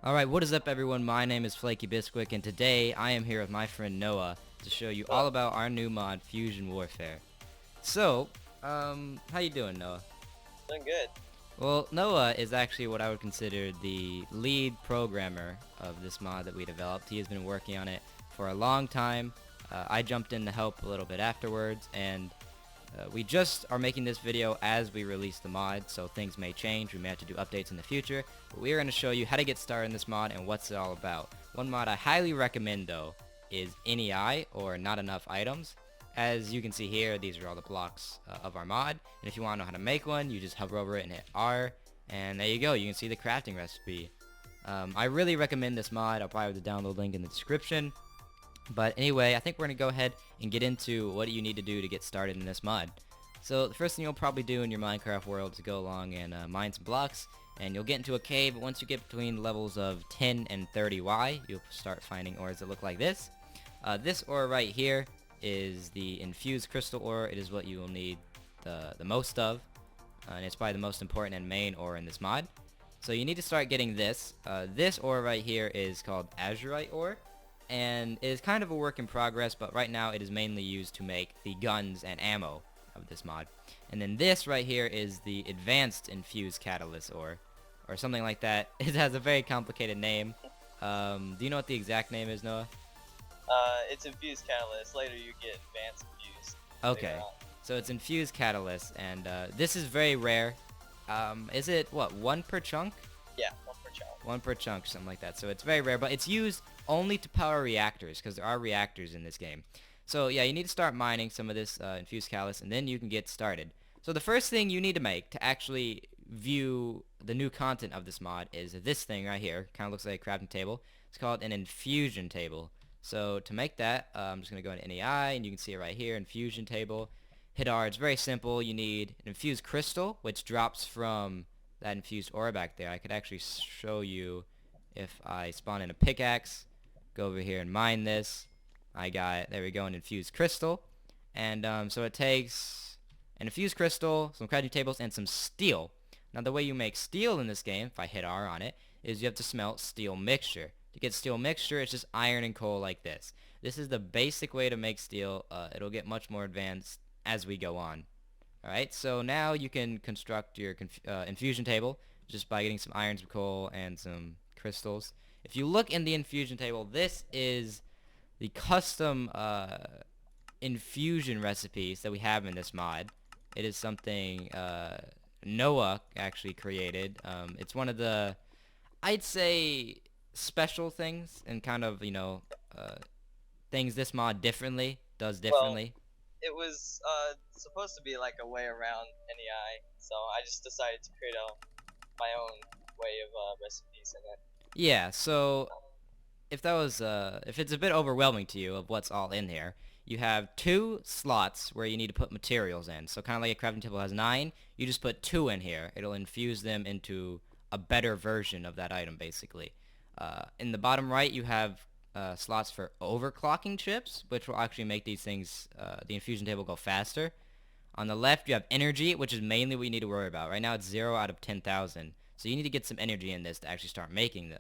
Alright, what is up everyone? My name is Flaky Bisquick and today I am here with my friend Noah to show you all about our new mod, Fusion Warfare. So, how you doing, Noah? Doing good. Well, Noah is actually what I would consider the lead programmer of this mod that we developed. He has been working on it for a long time. I jumped in to help a little bit afterwards, and we just are making this video as we release the mod, so things may change. We may have to do updates in the future, but we are going to show you how to get started in this mod and what's it all about. One mod I highly recommend, though, is NEI, or Not Enough Items. As you can see here, these are all the blocks of our mod, and if you want to know how to make one, you just hover over it and hit R, and there you go. You can see the crafting recipe. I really recommend this mod. I'll probably have the download link in the description. But anyway, I think we're going to go ahead and get into what you need to do to get started in this mod. So the first thing you'll probably do in your Minecraft world is go along and mine some blocks, and you'll get into a cave. But once you get between levels of 10 and 30Y, you'll start finding ores that look like this. This ore right here is the infused crystal ore. It is what you will need the most of, and it's probably the most important and main ore in this mod. So you need to start getting this. This ore right here is called azurite ore, and it is kind of a work in progress, but right now it is mainly used to make the guns and ammo of this mod. And then this right here is the advanced infused catalyst ore, or something like that. It has a very complicated name. Do you know what the exact name is, Noah? It's infused catalyst. Later you get advanced infused. Okay, so it's infused catalyst, and this is very rare. Is it, what, one per chunk? Yeah, one per chunk. One per chunk, something like that. So it's very rare, but it's used only to power reactors, because there are reactors in this game. So yeah, you need to start mining some of this infused catalyst, and then you can get started. So the first thing you need to make to actually view the new content of this mod is this thing right here. Kind of looks like a crafting table. It's called an infusion table. So to make that, I'm just going to go into NEI, and you can see it right here, infusion table. Hit R. It's very simple. You need an infused crystal, which drops from that infused ore back there. I could actually show you if I spawn in a pickaxe, go over here and mine this. I got, there we go, an infused crystal. And so it takes an infused crystal, some crafting tables, and some steel. Now the way you make steel in this game, if I hit R on it, is you have to smelt steel mixture. To get steel mixture, it's just iron and coal like this. This is the basic way to make steel. It'll get much more advanced as we go on. Alright, so now you can construct your infusion table just by getting some iron, some coal, and some crystals. If you look in the infusion table, this is the custom infusion recipes that we have in this mod. It is something Noah actually created. It's one of the, I'd say, special things, and kind of, you know, things this mod does differently. Well, it was supposed to be like a way around NEI, so I just decided to create my own way of recipes in it. Yeah, so if that was if it's a bit overwhelming to you of what's all in here, you have 2 slots where you need to put materials in. So kind of like a crafting table has 9, you just put 2 in here. It'll infuse them into a better version of that item, basically. In the bottom right, you have slots for overclocking chips, which will actually make these things, the infusion table, go faster. On the left, you have energy, which is mainly what you need to worry about. Right now, it's 0 out of 10,000. So you need to get some energy in this to actually start making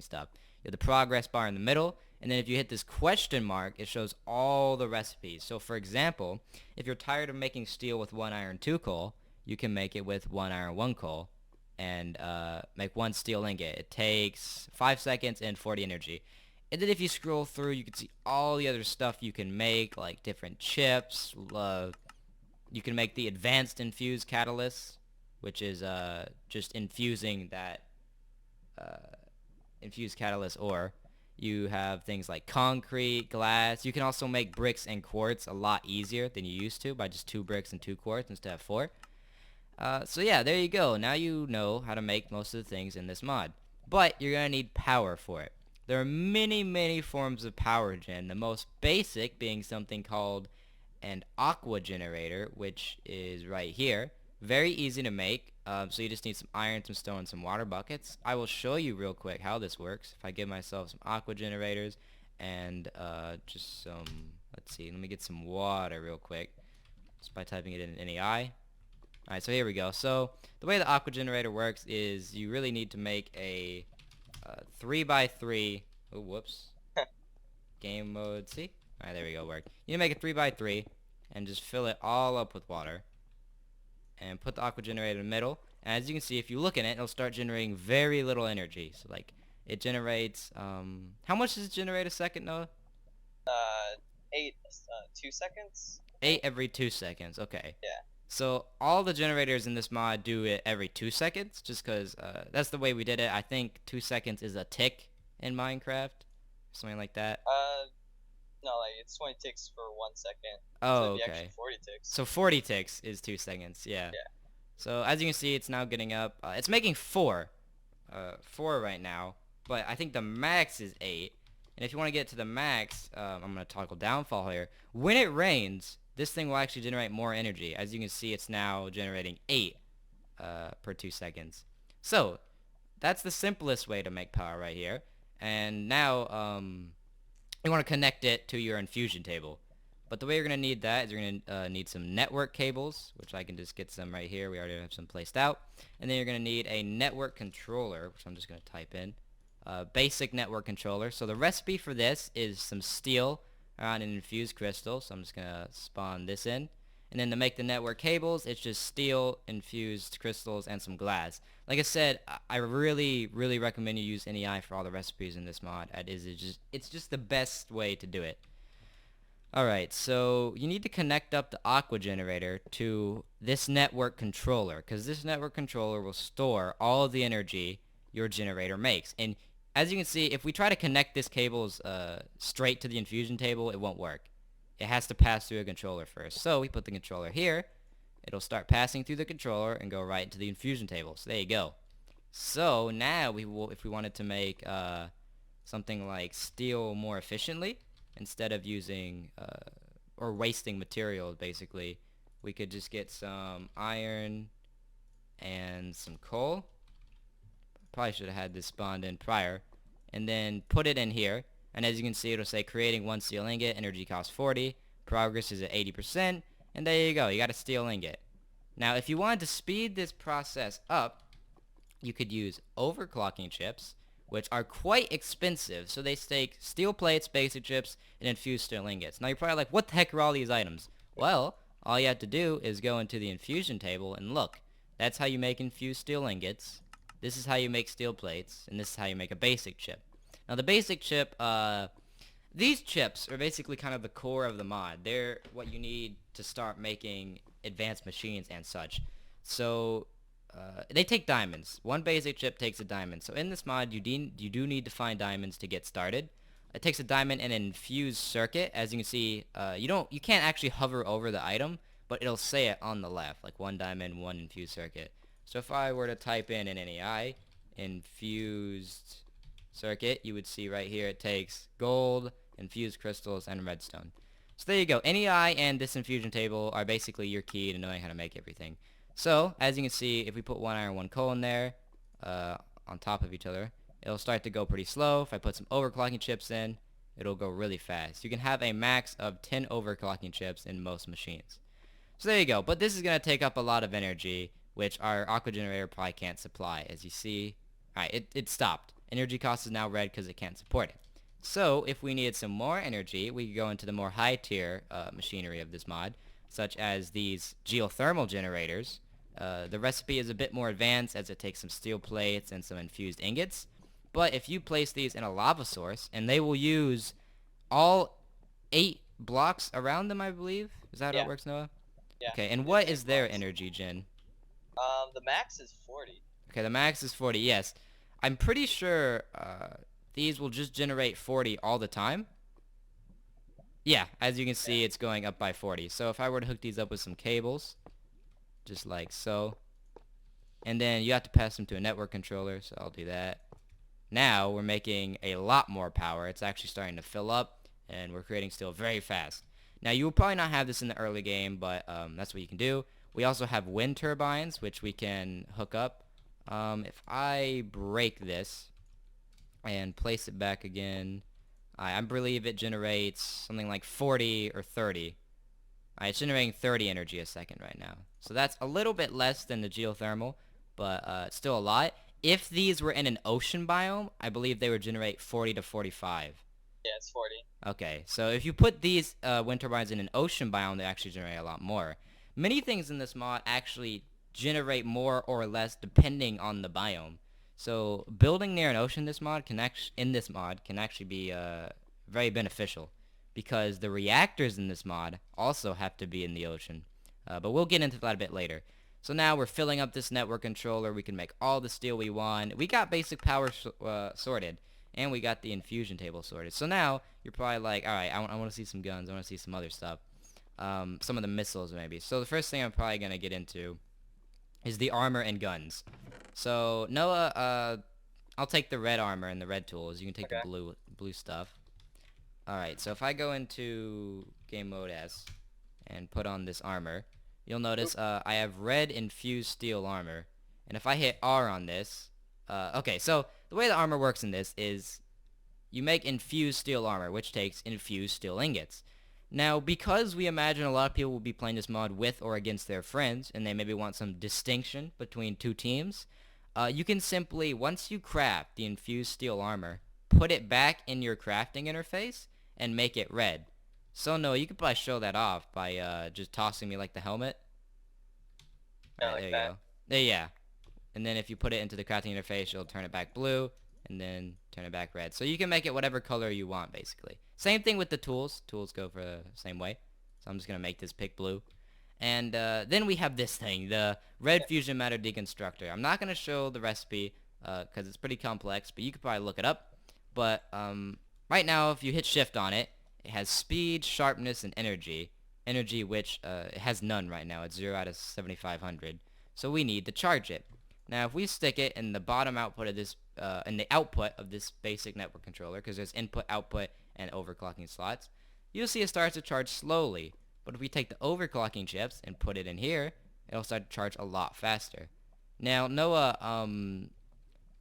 stuff. You have the progress bar in the middle, and then if you hit this question mark, it shows all the recipes. So for example, if you're tired of making steel with 1 iron 2 coal, you can make it with 1 iron 1 coal, and make 1 steel ingot. It takes 5 seconds and 40 energy. And then if you scroll through, you can see all the other stuff you can make, like different chips. You can make the advanced infused catalyst, which is just infusing that infused catalyst ore. You have things like concrete, glass. You can also make bricks and quartz a lot easier than you used to by just 2 bricks and 2 quartz instead of 4. So yeah, there you go. Now you know how to make most of the things in this mod. But you're going to need power for it. There are many forms of power gen. The most basic being something called an aqua generator, which is right here. Very easy to make. So you just need some iron, some stone, and some water buckets. I will show you real quick how this works. If I give myself some aqua generators and just some, let's see, let me get some water real quick just by typing it in NEI. Alright, so here we go. So the way the aqua generator works is you really need to make a 3 by 3. Oh, whoops. Game mode. See? Alright, there we go. Work. You need to make it 3 by 3 and just fill it all up with water. And put the aqua generator in the middle. And as you can see, if you look in it, it'll start generating very little energy. So, like, it generates, how much does it generate a second, Noah? 8, 2 seconds. 8 every 2 seconds. Okay. Yeah. So all the generators in this mod do it every 2 seconds, just because that's the way we did it. I think 2 seconds is a tick in Minecraft, something like that. No, like it's 20 ticks for 1 second. Oh, So it'd be okay. actually 40 ticks. So 40 ticks is 2 seconds, yeah. Yeah. So as you can see, it's now getting up. It's making 4. 4 right now, but I think the max is 8. And if you want to get to the max, I'm going to toggle downfall here. When it rains, this thing will actually generate more energy. As you can see, it's now generating 8 per 2 seconds. So that's the simplest way to make power right here. And now you want to connect it to your infusion table. But the way you're going to need that is you're going to need some network cables, which I can just get some right here. We already have some placed out. And then you're going to need a network controller, which I'm just going to type in. Basic network controller. So the recipe for this is some steel around an infused crystal. So I'm just going to spawn this in. And then to make the network cables, it's just steel, infused crystals, and some glass. Like I said, I really, really recommend you use NEI for all the recipes in this mod. It's just the best way to do it. Alright, so you need to connect up the aqua generator to this network controller, because this network controller will store all of the energy your generator makes. And as you can see, if we try to connect this cables straight to the infusion table, it won't work. It has to pass through a controller first. So we put the controller here. It'll start passing through the controller and go right into the infusion table. So there you go. So now if we wanted to make something like steel more efficiently, instead of using or wasting materials, basically, we could just get some iron and some coal. Probably should have had this spawned in prior. And then put it in here. And as you can see, it'll say creating 1 steel ingot, energy cost 40, progress is at 80%, and there you go, you got a steel ingot. Now, if you wanted to speed this process up, you could use overclocking chips, which are quite expensive. So they take steel plates, basic chips, and infused steel ingots. Now you're probably like, what the heck are all these items? Well, all you have to do is go into the infusion table and look. That's how you make infused steel ingots. This is how you make steel plates, and this is how you make a basic chip. Now the basic chip, these chips are basically kind of the core of the mod. They're what you need to start making advanced machines and such. So they take diamonds. One basic chip takes a diamond. So in this mod, you do need to find diamonds to get started. It takes a diamond and an infused circuit. As you can see, you can't actually hover over the item, but it'll say it on the left, like 1 diamond, 1 infused circuit. So if I were to type in an NEI, infused circuit, you would see right here it takes gold, infused crystals, and redstone. So there you go. NEI and this infusion table are basically your key to knowing how to make everything. So, as you can see, if we put 1 iron, 1 coal in there, on top of each other, it'll start to go pretty slow. If I put some overclocking chips in, it'll go really fast. You can have a max of 10 overclocking chips in most machines. So there you go. But this is going to take up a lot of energy, which our aqua generator probably can't supply. As you see, alright, it stopped. Energy cost is now red because it can't support it. So, if we needed some more energy, we could go into the more high tier machinery of this mod, such as these geothermal generators. The recipe is a bit more advanced as it takes some steel plates and some infused ingots. But if you place these in a lava source, and they will use all 8 blocks around them, I believe. Is that how it works, Noah? Yeah. Okay, and what is their energy gen? The max is 40. Okay, the max is 40, yes. I'm pretty sure these will just generate 40 all the time. Yeah, as you can see, it's going up by 40. So if I were to hook these up with some cables, just like so, and then you have to pass them to a network controller, so I'll do that. Now we're making a lot more power. It's actually starting to fill up, and we're creating steel very fast. Now you will probably not have this in the early game, but that's what you can do. We also have wind turbines, which we can hook up. If I break this and place it back again, I believe it generates something like 40 or 30. It's generating 30 energy a second right now. So that's a little bit less than the geothermal, but it's still a lot. If these were in an ocean biome, I believe they would generate 40 to 45. Yeah, it's 40. Okay, so if you put these wind turbines in an ocean biome, they actually generate a lot more. Many things in this mod actually generate more or less depending on the biome. So building near an ocean in this mod can actually be very beneficial because the reactors in this mod also have to be in the ocean. But we'll get into that a bit later. So now we're filling up this network controller. We can make all the steel we want. We got basic power sorted. And we got the infusion table sorted. So now you're probably like, all right, I want to see some guns. I want to see some other stuff. Some of the missiles maybe. So the first thing I'm probably going to get into is the armor and guns. So Noah, I'll take the red armor and the red tools. You can take the Okay. blue stuff. All right, so if I go into game mode S and put on this armor, you'll notice I have red infused steel armor. And if I hit R on this, okay, so the way the armor works in this is you make infused steel armor, which takes infused steel ingots. Now, because we imagine a lot of people will be playing this mod with or against their friends, and they maybe want some distinction between two teams, you can simply, once you craft the infused steel armor, put it back in your crafting interface and make it red. So, no, you could probably show that off by just tossing me like the helmet. Yeah, Alright, like there you that. go. Yeah. And then if you put it into the crafting interface, you'll turn it back blue, and then turn it back red. So you can make it whatever color you want, basically. Same thing with the tools. Tools go for the same way. So I'm just going to make this pick blue. And then we have this thing, the red fusion matter deconstructor. I'm not going to show the recipe because it's pretty complex, but you could probably look it up. But right now, if you hit shift on it, it has speed, sharpness, and energy. Energy which it has none right now. It's 0 out of 7,500. So we need to charge it. Now, if we stick it in the bottom output of this, in the output of this basic network controller, because there's input, output, and overclocking slots, you'll see it starts to charge slowly. But if we take the overclocking chips and put it in here, it'll start to charge a lot faster. Now, Noah, I'm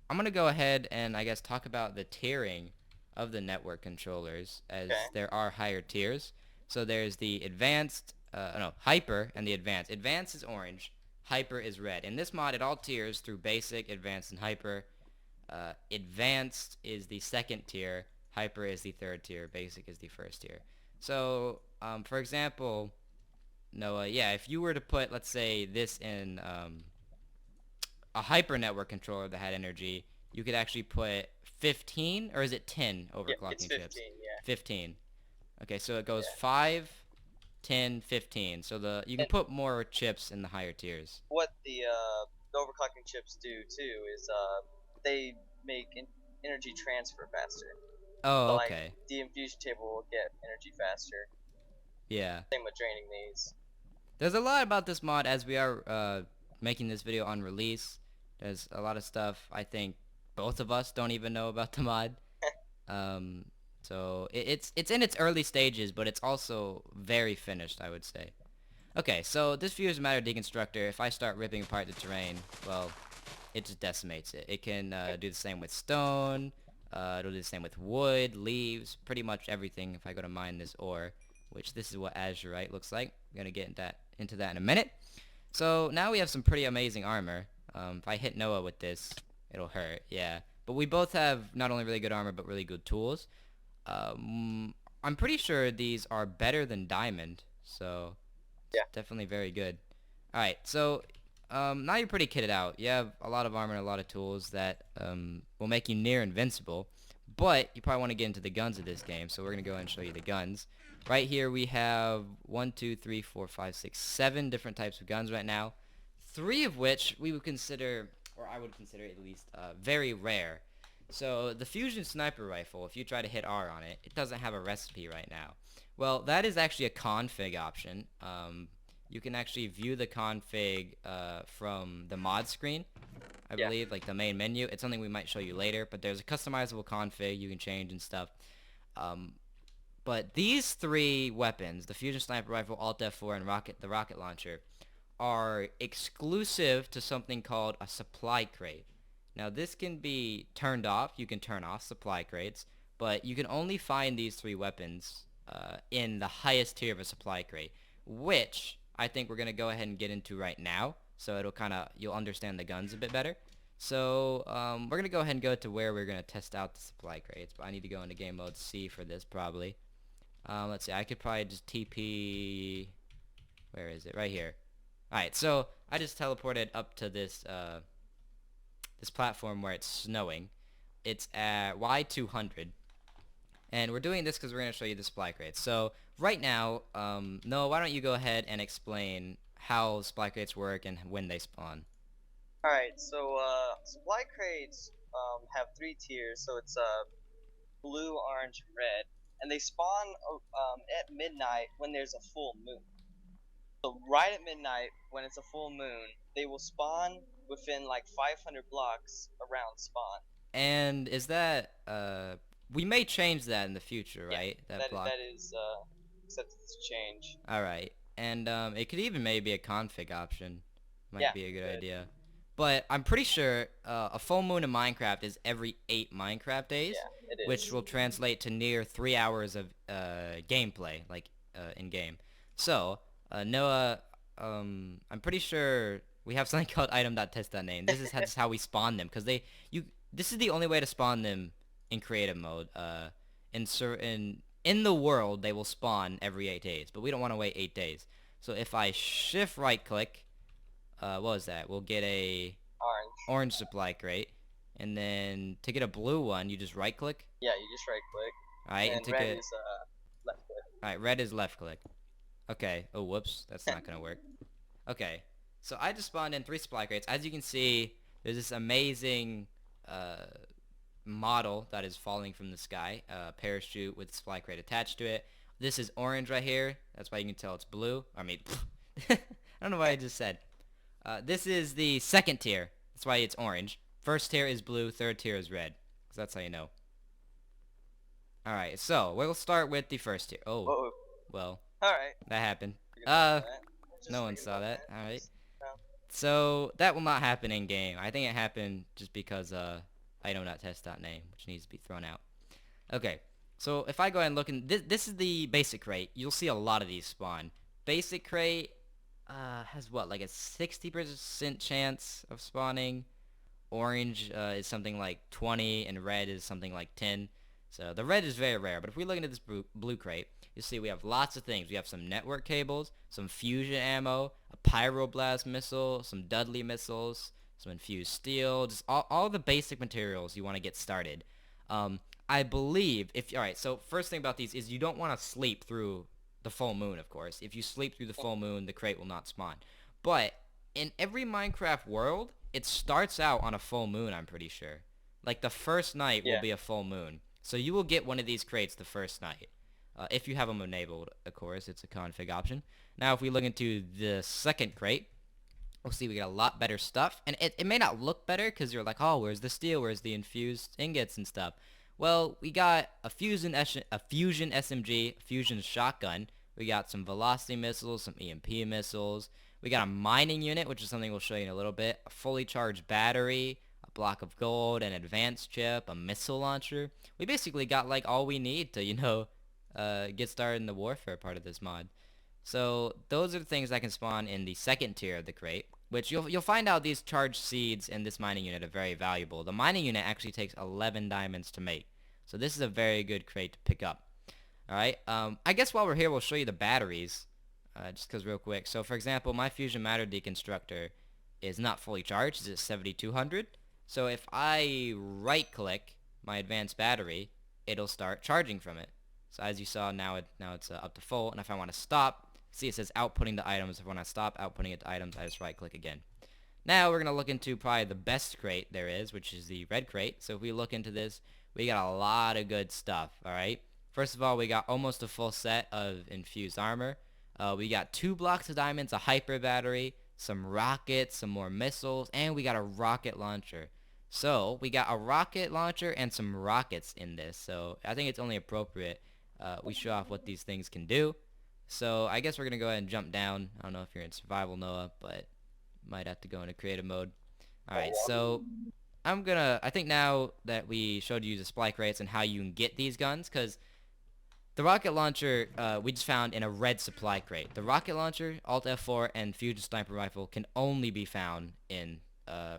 going to go ahead and I guess talk about the tiering of the network controllers, as Okay. there are higher tiers. So there's the advanced, no, hyper and the advanced. Advanced is orange, hyper is red. In this mod, it all tiers through basic, advanced, and hyper. Advanced is the second tier, hyper is the third tier, basic is the first tier. So, for example, Noah, yeah, if you were to put, let's say, this in a hyper network controller that had energy, you could actually put 15, or is it 10 Yeah, it's overclocking chips? 15. Yeah. 15. Okay, so it goes Yeah. 5, 10, 15. So you can And put more chips in the higher tiers. what the overclocking chips do too is they make energy transfer faster. So Oh, like okay. the infusion table will get energy faster. Yeah. Same with draining these. There's a lot about this mod as we are making this video on release. There's a lot of stuff I think both of us don't even know about the mod. Um, so it's in its early stages, but it's also very finished, I would say. Okay, so this fusion matter deconstructor, if I start ripping apart the terrain, well, it just decimates it. It can do the same with stone, it'll do the same with wood, leaves, pretty much everything if I go to mine this ore, which this is what azurite looks like. I'm going to get into that in a minute. So now we have some pretty amazing armor. If I hit Noah with this, it'll hurt, yeah. But we both have not only really good armor, but really good tools. I'm pretty sure these are better than diamond, so it's Yeah. definitely very good. Alright, so now you're pretty kitted out. You have a lot of armor and a lot of tools that will make you near invincible, but you probably want to get into the guns of this game, so we're going to go ahead and show you the guns. Right here we have 1, 2, 3, 4, 5, 6, 7 different types of guns right now, 3 of which we would consider, or I would consider at least, very rare. So the Fusion Sniper Rifle, if you try to hit R on it, it doesn't have a recipe right now. Well, that is actually a config option. You can actually view the config from the mod screen, I Yeah. believe, like the main menu. It's something we might show you later, but there's a customizable config you can change and stuff. But these 3 weapons, the Fusion Sniper Rifle, Alt F4, and the rocket launcher, are exclusive to something called a supply crate. Now this can be turned off. You can turn off supply crates, but you can only find these 3 weapons in the highest tier of a supply crate, which I think we're going to go ahead and get into right now, so you'll understand the guns a bit better. So we're gonna go ahead and go to where we're gonna test out the supply crates, but I need to go into game mode C for this probably. Let's see, I could probably just TP. Where is it? Right here. All right, so I just teleported up to this platform where it's snowing. It's at Y200, and we're doing this because we're gonna show you the supply crates. So right now, Noah, why don't you go ahead and explain how supply crates work and when they spawn? Alright, so supply crates have three tiers, so it's blue, orange, and red, and they spawn at midnight when there's a full moon. So right at midnight, when it's a full moon, they will spawn within like 500 blocks around spawn. And is that we may change that in the future, Yeah, right? That that block. that is accepted to change. All right, and it could even maybe be a config option. Might Yeah, be a good good. idea. But I'm pretty sure a full moon in Minecraft is every 8 Minecraft days, Yeah, it which is. will translate to near 3 hours of gameplay, like in game. So Noah, I'm pretty sure we have something called item.test.name. This is how we spawn them, because this is the only way to spawn them in creative mode. In the world, they will spawn every 8 days, but we don't want to wait 8 days. So if I shift right click, what was that? We'll get a Orange. orange supply crate, and then to get a blue one, you just right click. Yeah, you just right click. All right, and And to red get is left click. all right, red is left click. Okay. Oh, whoops, that's not gonna work. Okay, so I just spawned in 3 supply crates. As you can see, there's this amazing model that is falling from the sky, parachute with supply crate attached to it. This is orange right here. That's why you can tell it's blue. I mean, I don't know what I just said. This is the second tier. That's why it's orange. First tier is blue. Third tier is red. So that's how you know. Alright, so we'll start with the first tier. Oh, Whoa. well, Alright. that happened. Forget about Uh, that. Just no one forget saw about that. Alright. No. So that will not happen in game. I think it happened just because item.test.name, which needs to be thrown out. Okay, so if I go ahead and look in, this is the basic crate. You'll see a lot of these spawn. Basic crate has what, like a 60% chance of spawning. Orange is something like 20, and red is something like 10. So the red is very rare, but if we look into this blue crate, you see we have lots of things. We have some network cables, some fusion ammo, a pyroblast missile, some Dudley missiles, some infused steel, just all the basic materials you want to get started. I believe alright, so first thing about these is you don't want to sleep through the full moon, of course. If you sleep through the full moon, the crate will not spawn. But in every Minecraft world, it starts out on a full moon, I'm pretty sure. Like the first night will be a full moon. So you will get one of these crates the first night. If you have them enabled, of course, it's a config option. Now if we look into the second crate, we'll see we get a lot better stuff. And it may not look better because you're like, oh, where's the steel? Where's the infused ingots and stuff? Well, we got a fusion SMG, a fusion shotgun. We got some velocity missiles, some EMP missiles. We got a mining unit, which is something we'll show you in a little bit. A fully charged battery, a block of gold, an advanced chip, a missile launcher. We basically got like all we need to, get started in the warfare part of this mod. So those are the things that can spawn in the second tier of the crate, which you'll find out these charged seeds in this mining unit are very valuable. The mining unit actually takes 11 diamonds to make. So this is a very good crate to pick up. Alright, I guess while we're here we'll show you the batteries, just because real quick. So for example, my fusion matter deconstructor is not fully charged, it's at 7200. So if I right click my advanced battery, it'll start charging from it. So as you saw, now it's up to full, and if I want to stop, see it says outputting the items. If I want to stop outputting it to items, I just right click again. Now we're going to look into probably the best crate there is, which is the red crate. So if we look into this, we got a lot of good stuff, alright? First of all, we got almost a full set of infused armor. We got 2 blocks of diamonds, a hyper battery, some rockets, some more missiles, and we got a rocket launcher. So we got a rocket launcher and some rockets in this. So I think it's only appropriate we show off what these things can do. So I guess we're going to go ahead and jump down. I don't know if you're in survival, Noah, but might have to go into creative mode. Alright, so I think now that we showed you the supply crates and how you can get these guns, because the rocket launcher we just found in a red supply crate. The rocket launcher, Alt F4, and Fusion Sniper Rifle can only be found in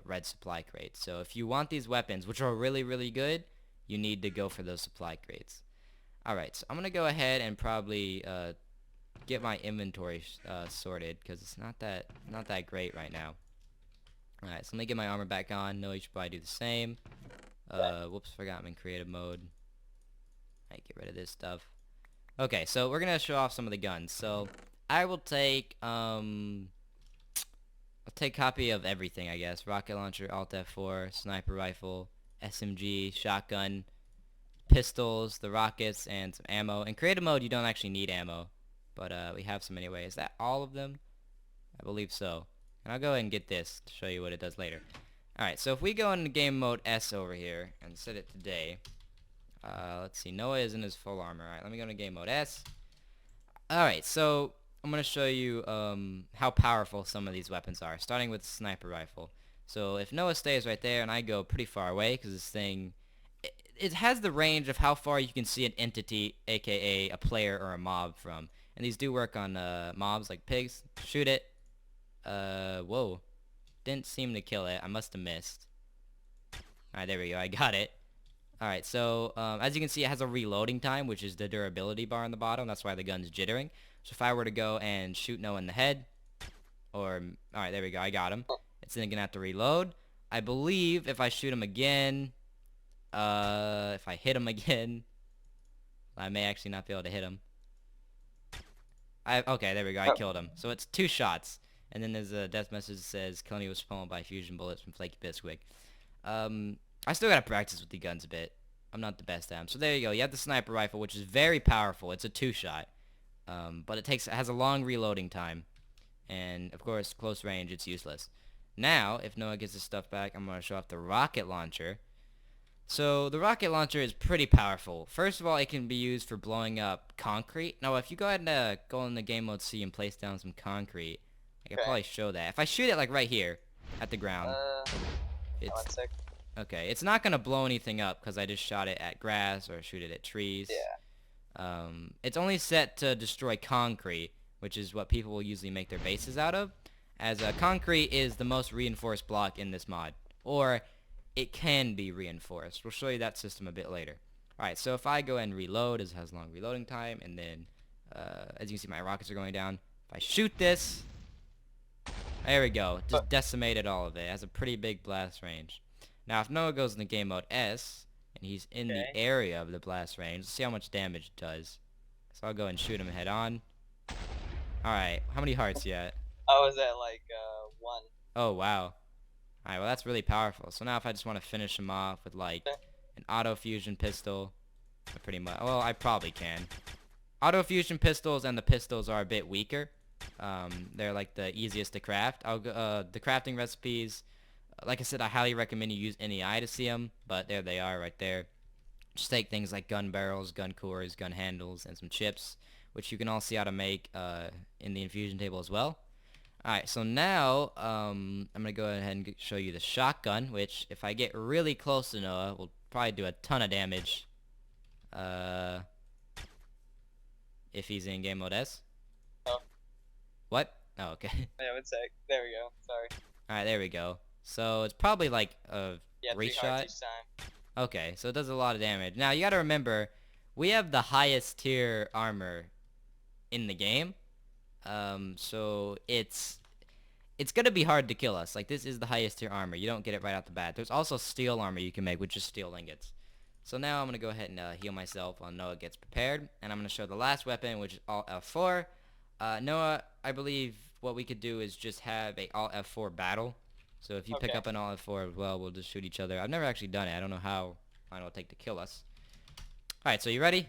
red supply crates. So if you want these weapons, which are really, really good, you need to go for those supply crates. Alright, so I'm going to go ahead and probably get my inventory sorted, because it's not that great right now. Alright, so let me get my armor back on. No, you should probably do the same. Whoops, forgot I'm in creative mode. Alright, get rid of this stuff. Okay, so we're gonna show off some of the guns. So I will take I'll take copy of everything, I guess. Rocket launcher, Alt F4, sniper rifle, SMG, shotgun, pistols, the rockets, and some ammo. In creative mode, you don't actually need ammo, but we have some anyway. Is that all of them? I believe so. And I'll go ahead and get this to show you what it does later. Alright, so if we go into game mode S over here and set it to day, let's see, Noah is in his full armor. Alright, let me go into game mode S. Alright, so I'm going to show you how powerful some of these weapons are, starting with the sniper rifle. So if Noah stays right there and I go pretty far away, because this thing, it has the range of how far you can see an entity, aka a player or a mob from. And these do work on mobs like pigs. Shoot it. Whoa. Didn't seem to kill it. I must have missed. Alright, there we go. I got it. Alright, so as you can see, it has a reloading time, which is the durability bar on the bottom. That's why the gun's jittering. So if I were to go and shoot Noah in the head, or, alright, there we go. I got him. It's then going to have to reload. I believe if I shoot him again, if I hit him again, I may actually not be able to hit him. Okay, there we go. I killed him. So it's 2 shots. And then there's a death message that says, killing you was pummeled by fusion bullets from Flaky Bisquick. I still gotta practice with the guns a bit. I'm not the best at them. So there you go. You have the sniper rifle, which is very powerful. It's a 2-shot. But it has a long reloading time. And, of course, close range, it's useless. Now, if Noah gets his stuff back, I'm gonna show off the rocket launcher. So the rocket launcher is pretty powerful. First of all, it can be used for blowing up concrete. Now, if you go ahead and go in the game mode C and place down some concrete, I can probably show that. If I shoot it like right here at the ground, it's okay. It's not gonna blow anything up because I just shot it at grass or shoot it at trees. Yeah. It's only set to destroy concrete, which is what people will usually make their bases out of, as concrete is the most reinforced block in this mod, or it can be reinforced. We'll show you that system a bit later. Alright, so if I go and reload, it has long reloading time, and then, as you can see, my rockets are going down. If I shoot this, there we go. Just decimated all of it. It has a pretty big blast range. Now, if Noah goes into game mode S, and he's in the area of the blast range, let's see how much damage it does. So I'll go and shoot him head on. Alright, how many hearts you at? I was at like 1. Oh, wow. Alright, well that's really powerful. So now if I just want to finish him off with like an auto fusion pistol, pretty much, well, I probably can. Auto fusion pistols and the pistols are a bit weaker. They're like the easiest to craft. The crafting recipes, like I said, I highly recommend you use NEI to see them, but there they are right there. Just take things like gun barrels, gun cores, gun handles, and some chips, which you can all see how to make in the infusion table as well. Alright, so now I'm going to go ahead and show you the shotgun, which if I get really close to Noah, will probably do a ton of damage. If he's in game mode S. Oh. What? Oh, okay. Yeah, 1 sec. There we go. Sorry. Alright, there we go. So it's probably like a 3 shot. Each time. Okay, so it does a lot of damage. Now you gotta remember, we have the highest tier armor in the game. So it's gonna be hard to kill us. Like, this is the highest tier armor. You don't get it right out the bat. There's also steel armor you can make, which is steel ingots. So now I'm gonna go ahead and heal myself while Noah gets prepared, and I'm gonna show the last weapon, which is Alt F4. Noah, I believe what we could do is just have a Alt F4 battle. So if you pick up an Alt F4 as well, we'll just shoot each other. I've never actually done it. I don't know how long it'll take to kill us. Alright, so you ready?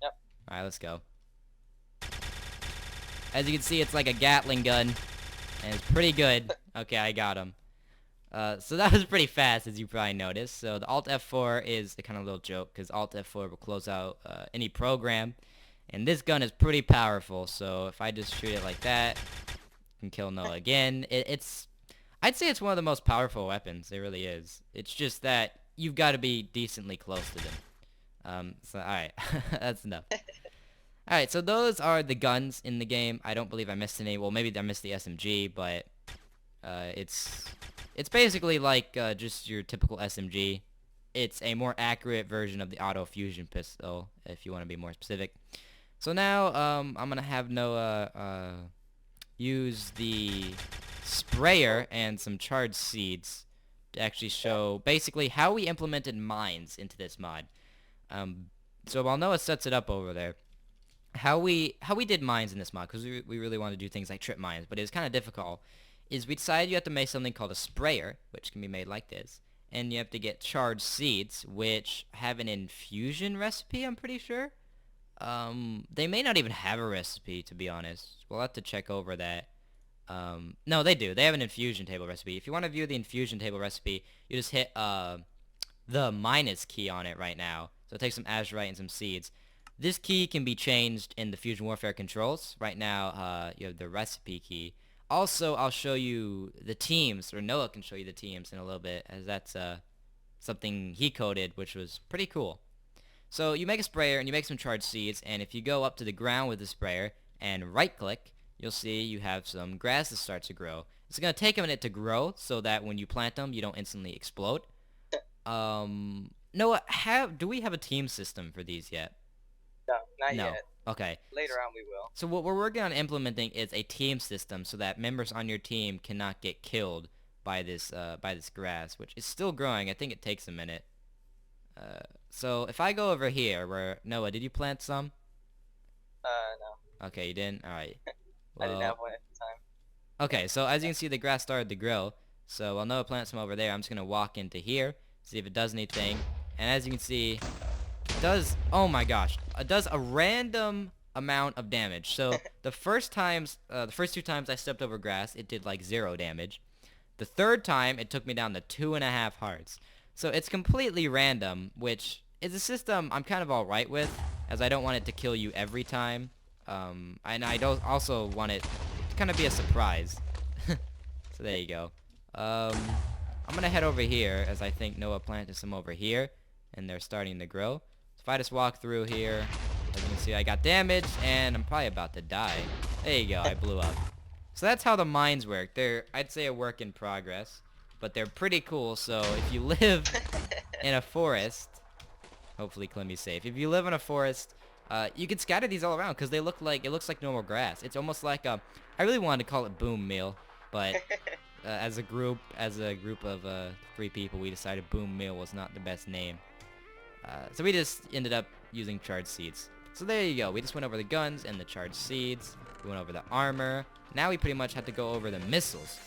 Yep. Alright, let's go. As you can see, it's like a Gatling gun, and it's pretty good. Okay, I got him. So that was pretty fast, as you probably noticed. So the Alt F4 is a kind of little joke, because Alt F4 will close out any program. And this gun is pretty powerful, so if I just shoot it like that, I can kill Noah again. I'd say it's one of the most powerful weapons. It really is. It's just that you've got to be decently close to them. So alright, that's enough. Alright, so those are the guns in the game. I don't believe I missed any. Well, maybe I missed the SMG, but it's It's basically like just your typical SMG. It's a more accurate version of the auto fusion pistol, if you want to be more specific. So now I'm gonna have Noah use the sprayer and some charged seeds to actually Yeah. show basically how we implemented mines into this mod. Um, so while Noah sets it up over there, how we did mines in this mod, because we really want to do things like trip mines, but it was kind of difficult, is we decided you have to make something called a sprayer, which can be made like this, and you have to get charged seeds, which have an infusion recipe, I'm pretty sure. They may not even have a recipe, to be honest. We'll have to check over that. No, they do. They have an infusion table recipe. If you want to view the infusion table recipe, you just hit the minus key on it right now. So take some azurite and some seeds. This key can be changed in the Fusion Warfare controls. Right now, you have the recipe key. Also, I'll show you the teams, or Noah can show you the teams in a little bit, as that's something he coded, which was pretty cool. So you make a sprayer and you make some charged seeds, and if you go up to the ground with the sprayer and right click, you'll see you have some grass that starts to grow. It's going to take a minute to grow so that when you plant them, you don't instantly explode. Noah, do we have a team system for these yet? No, not No. yet. Okay. Later on we will. So what we're working on implementing is a team system so that members on your team cannot get killed by this grass, which is still growing. I think it takes a minute. So if I go over here, where Noah, did you plant some? No. Okay, you didn't. All right. I didn't Well, have one at the time. okay. So as you can see, the grass started to grow. So while Noah plants some over there, I'm just gonna walk into here, see if it does anything. And as you can see, it does. Oh my gosh, it does a random amount of damage. So the first two times I stepped over grass, it did like 0 damage. The third time, it took me down to 2.5 hearts. So it's completely random, which is a system I'm kind of alright with, as I don't want it to kill you every time. And I don't also want it to kind of be a surprise. So there you go. I'm gonna head over here, as I think Noah planted some over here, and they're starting to grow. So if I just walk through here, as you can see, I got damaged, and I'm probably about to die. There you go, I blew up. So that's how the mines work. They're, I'd say, a work in progress, but they're pretty cool. So if you live in a forest, hopefully Climmy's safe. If you live in a forest, you can scatter these all around because it looks like normal grass. It's almost like a. I really wanted to call it boom meal, but as a group of 3 people, we decided boom meal was not the best name. So we just ended up using charged seeds. So there you go. We just went over the guns and the charged seeds. We went over the armor. Now we pretty much have to go over the missiles.